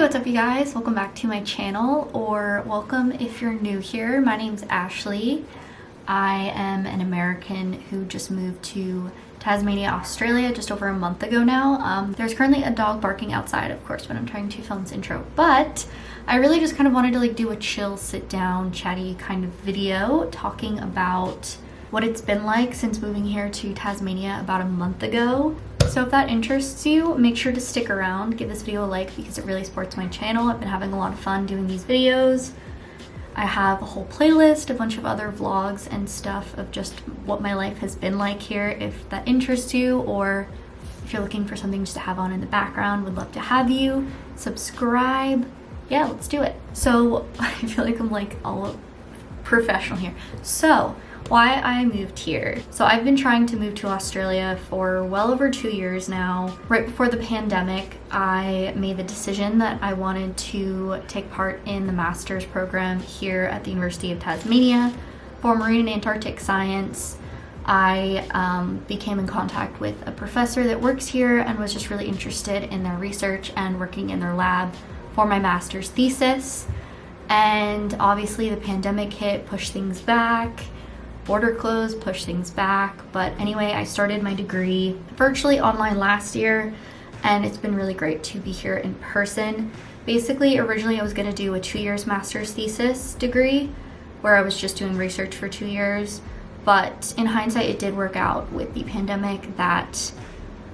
what's up you guys? Welcome back to my channel, or welcome if you're new here. My name's Ashley. I am an American who just moved to Tasmania, Australia just over a month ago now. There's currently a dog barking outside, of course, when I'm trying to film this intro, but I really just kind of wanted to do a chill, sit down, chatty kind of video talking about what it's been like since moving here to Tasmania about a month ago. So if that interests you, make sure to stick around, give this video a like because it really supports my channel. I've been having a lot of fun doing these videos. I have a whole playlist, a bunch of other vlogs and stuff of just what my life has been like here. If that interests you, or if you're looking for something just to have on in the background, would love to have you. Subscribe. Yeah, let's do it. So I feel like I'm all professional here. So why I moved here. So I've been trying to move to Australia for well over 2 years now. Right before the pandemic, I made the decision that I wanted to take part in the master's program here at the University of Tasmania for Marine Antarctic science. I became in contact with a professor that works here and was just really interested in their research and working in their lab for my master's thesis. And obviously the pandemic hit, pushed things back. Border closed, pushed things back. But anyway, I started my degree virtually online last year, and it's been really great to be here in person. Basically, originally I was going to do a 2 years master's thesis degree where I was just doing research for 2 years. But in hindsight, it did work out with the pandemic that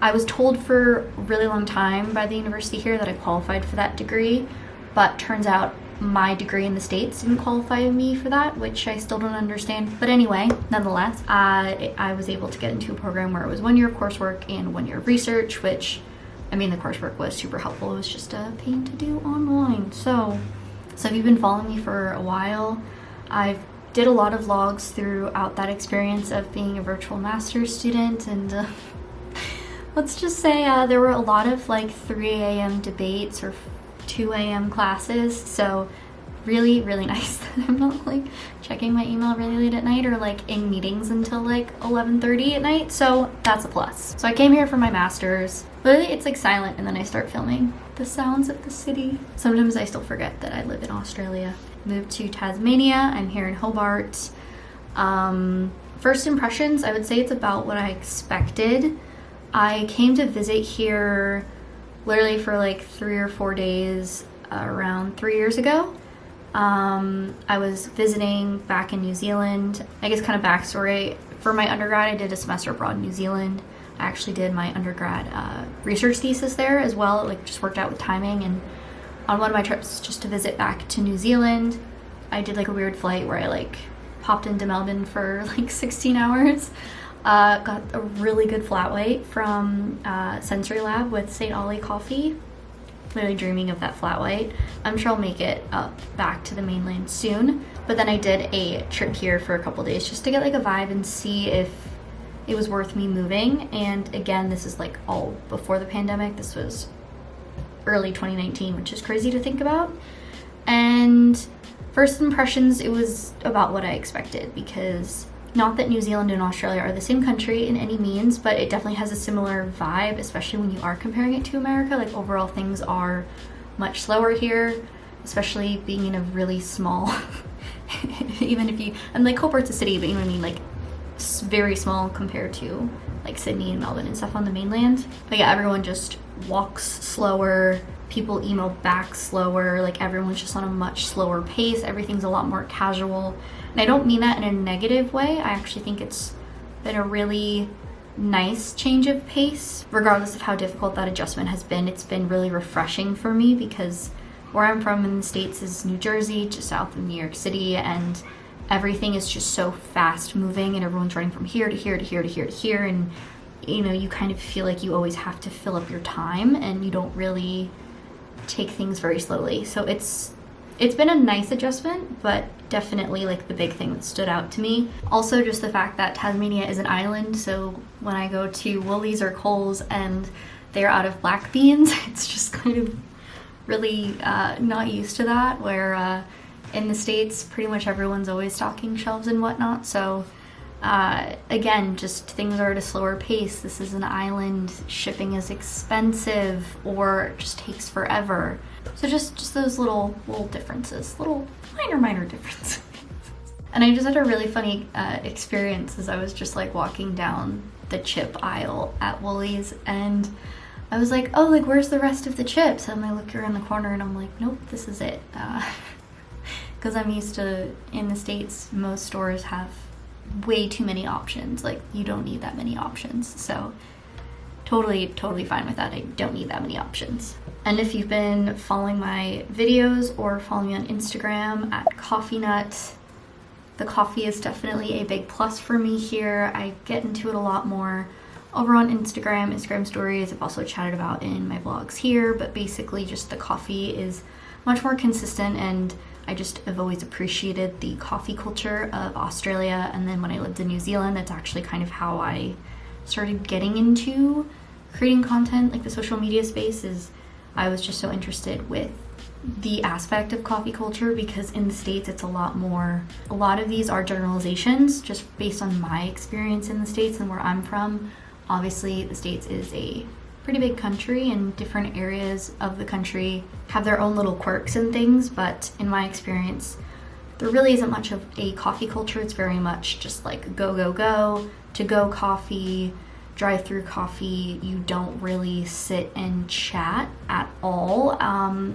I was told for a really long time by the university here that I qualified for that degree, but turns out my degree in the States didn't qualify me for that, which I still don't understand. But anyway, nonetheless, I was able to get into a program where it was 1 year of coursework and 1 year of research, which, I mean, the coursework was super helpful. It was just a pain to do online. So if you've been following me for a while, I've did a lot of vlogs throughout that experience of being a virtual master's student, and let's just say there were a lot of 3 a.m. debates or 2 a.m. classes, so really nice that I'm not checking my email really late at night or in meetings until 11:30 at night, so that's a plus. So I came here for my master's. Literally it's silent and then I start filming the sounds of the city. Sometimes I still forget that I live in Australia. Moved to Tasmania, I'm here in Hobart. First impressions, I would say it's about what I expected. I came to visit here literally for 3 or 4 days around 3 years ago. I was visiting back in New Zealand. I guess kind of backstory, for my undergrad I did a semester abroad in New Zealand. I actually did my undergrad research thesis there as well. It just worked out with timing, and on one of my trips just to visit back to New Zealand, I did a weird flight where I popped into Melbourne for 16 hours. Got a really good flat white from Sensory Lab with St. Ollie coffee. Literally dreaming of that flat white. I'm sure I'll make it up back to the mainland soon. But then I did a trip here for a couple days just to get a vibe and see if it was worth me moving. And again, this is all before the pandemic. This was early 2019, which is crazy to think about. And first impressions, it was about what I expected, because not that New Zealand and Australia are the same country in any means, but it definitely has a similar vibe, especially when you are comparing it to America. Overall, things are much slower here, especially being in a really small, even if you, and Hobart's a city, but you know what I mean, very small compared to Sydney and Melbourne and stuff on the mainland. But yeah, everyone just walks slower, people email back slower, everyone's just on a much slower pace, everything's a lot more casual. And I don't mean that in a negative way. I actually think it's been a really nice change of pace. Regardless of how difficult that adjustment has been, it's been really refreshing for me, because where I'm from in the States is New Jersey, just south of New York City, and everything is just so fast moving and everyone's running from here to here to here to here to here, and you kind of feel like you always have to fill up your time and you don't really take things very slowly. So it's been a nice adjustment, but definitely the big thing that stood out to me. Also just the fact that Tasmania is an island, so when I go to Woolies or Coles and they're out of black beans, it's just kind of really not used to that, where in the States pretty much everyone's always stocking shelves and whatnot. So again, just things are at a slower pace. This is an island, shipping is expensive or just takes forever. So just those little differences, little minor differences. And I just had a really funny experience as I was just like walking down the chip aisle at Woolies, and I was like, oh, like where's the rest of the chips? And I look around the corner and I'm like, nope, this is it. Because I'm used to, in the States, most stores have way too many options. Like you don't need that many options. So totally fine with that. I don't need that many options. And if you've been following my videos or following me on Instagram at Coffee Nut, the coffee is definitely a big plus for me here. I get into it a lot more over on Instagram stories. I've also chatted about in my vlogs here, but basically just the coffee is much more consistent, and I just have always appreciated the coffee culture of Australia. And then when I lived in New Zealand, that's actually kind of how I started getting into creating content, like the social media space. Is I was just so interested with the aspect of coffee culture, because in the States it's a lot of these are generalizations just based on my experience in the States and where I'm from. Obviously the States is a pretty big country, and different areas of the country have their own little quirks and things, but in my experience there really isn't much of a coffee culture. It's very much just like go to go coffee, drive-through coffee. You don't really sit and chat at all.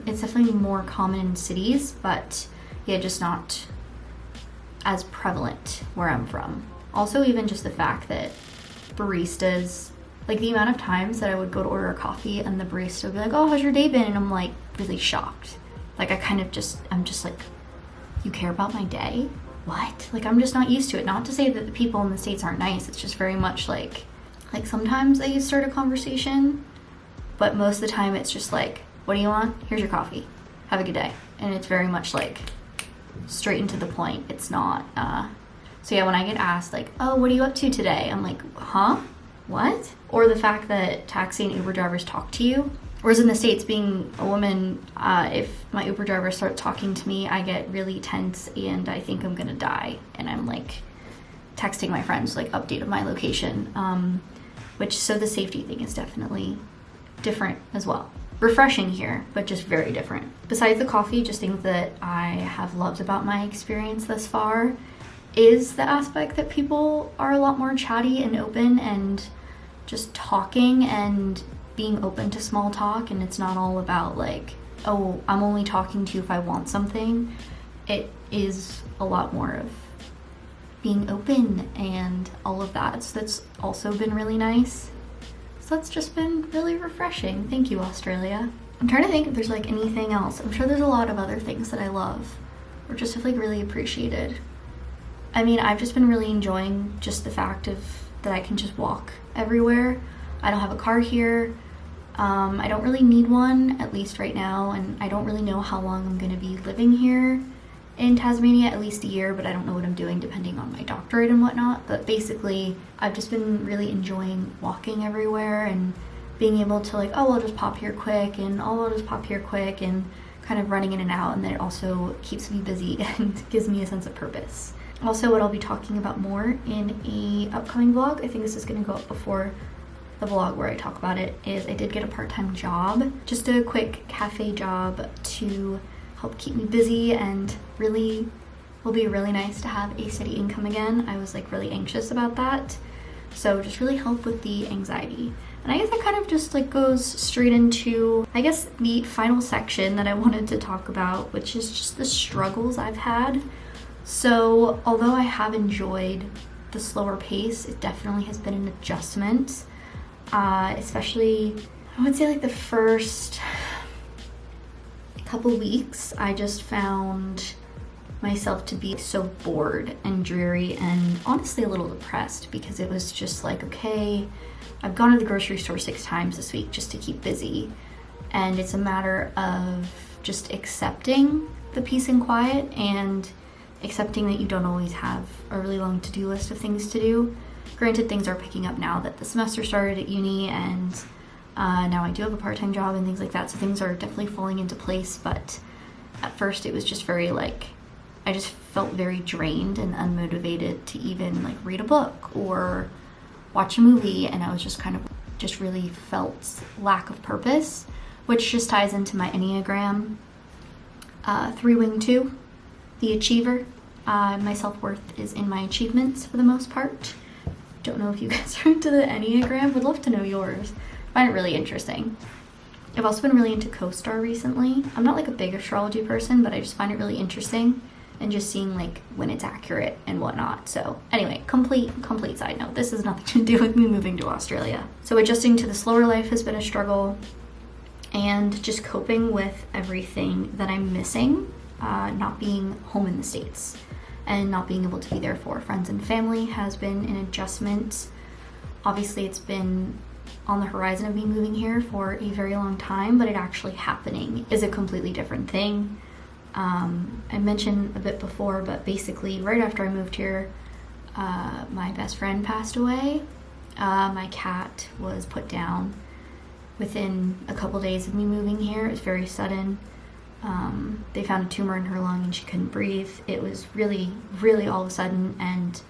It's definitely more common in cities, but yeah, just not as prevalent where I'm from. Also, even just the fact that baristas, like the amount of times that I would go to order a coffee and the barista would be like, oh, how's your day been? And I'm like really shocked. Like I'm just like, you care about my day? What? Like I'm just not used to it. Not to say that the people in the States aren't nice. It's just very much like sometimes they start a conversation, but most of the time it's just like, what do you want? Here's your coffee. Have a good day. And it's very much like straight and to the point. It's not, so yeah, when I get asked like, oh, what are you up to today? I'm like, huh? What? Or the fact that taxi and Uber drivers talk to you. Whereas in the States, being a woman, if my Uber driver starts talking to me, I get really tense and I think I'm gonna die. And I'm like texting my friends like update of my location. So the safety thing is definitely different as well. Refreshing here, but just very different. Besides the coffee, just things that I have loved about my experience thus far is the aspect that people are a lot more chatty and open and just talking and being open to small talk. And it's not all about like, oh, I'm only talking to you if I want something. It is a lot more of being open and all of that. So that's also been really nice. So that's just been really refreshing. Thank you, Australia. I'm trying to think if there's like anything else. I'm sure there's a lot of other things that I love or just have like really appreciated. I mean, I've just been really enjoying just the fact of that I can just walk everywhere. I don't have a car here. I don't really need one, at least right now, and I don't really know how long I'm gonna be living here in Tasmania, at least a year, but I don't know what I'm doing depending on my doctorate and whatnot. But basically, I've just been really enjoying walking everywhere and being able to like, oh, I'll just pop here quick, and oh, I'll just pop here quick, and kind of running in and out. And then it also keeps me busy and gives me a sense of purpose. Also, what I'll be talking about more in a upcoming vlog, I think this is gonna go up before the vlog where I talk about it, is I did get a part-time job, just a quick cafe job to help keep me busy, and really will be really nice to have a steady income again. I was like really anxious about that, so just really help with the anxiety. And I guess that kind of just like goes straight into, I guess, the final section that I wanted to talk about, which is just the struggles I've had. So although I have enjoyed the slower pace, it definitely has been an adjustment, especially I would say like the first couple weeks. I just found myself to be so bored and dreary and honestly a little depressed, because it was just like, okay, I've gone to the grocery store 6 times this week just to keep busy, and it's a matter of just accepting the peace and quiet and accepting that you don't always have a really long to-do list of things to do. Granted, things are picking up now that the semester started at uni, and now I do have a part-time job and things like that, so things are definitely falling into place. But at first it was just very like, I just felt very drained and unmotivated to even like read a book or watch a movie, and I was just kind of just really felt lack of purpose. which just ties into my Enneagram 3-wing 2, the achiever. My self-worth is in my achievements for the most part. Don't know if you guys are into the Enneagram. Would love to know yours. Find it really interesting. I've also been really into co-star recently. I'm not like a big astrology person, but I just find it really interesting and just seeing like when it's accurate and whatnot. So anyway, complete side note. This has nothing to do with me moving to Australia. So adjusting to the slower life has been a struggle, and just coping with everything that I'm missing, not being home in the States and not being able to be there for friends and family has been an adjustment. Obviously, it's been on the horizon of me moving here for a very long time, but it actually happening is a completely different thing. I mentioned a bit before, but basically right after I moved here, my best friend passed away. My cat was put down within a couple days of me moving here. It was very sudden. They found a tumor in her lung and she couldn't breathe. It was really, really all of a sudden, and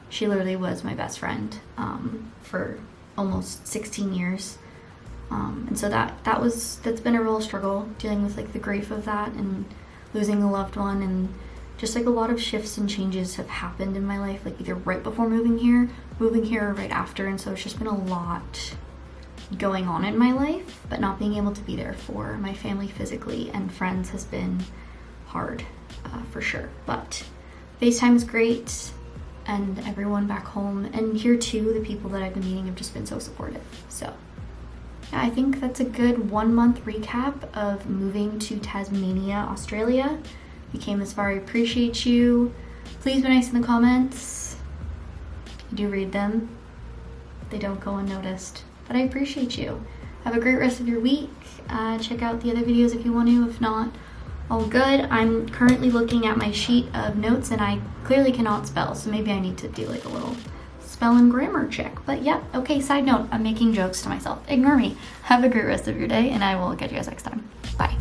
she literally was my best friend for almost 16 years. And so that's been a real struggle, dealing with like the grief of that and losing a loved one, and just like a lot of shifts and changes have happened in my life, like either right before moving here, or right after. And so it's just been a lot going on in my life, but not being able to be there for my family physically and friends has been hard, for sure. But FaceTime is great, and everyone back home and here too, the people that I've been meeting have just been so supportive. So yeah, I think that's a good 1 month recap of moving to Tasmania, Australia. If you came this far, I appreciate you. Please be nice in the comments. I do read them. They don't go unnoticed, but I appreciate you. Have a great rest of your week. Check out the other videos if you want to. If not, all good. I'm currently looking at my sheet of notes and I clearly cannot spell, so maybe I need to do like a little spell and grammar check. But yeah, okay, side note, I'm making jokes to myself. Ignore me. Have a great rest of your day, and I will catch you guys next time. Bye.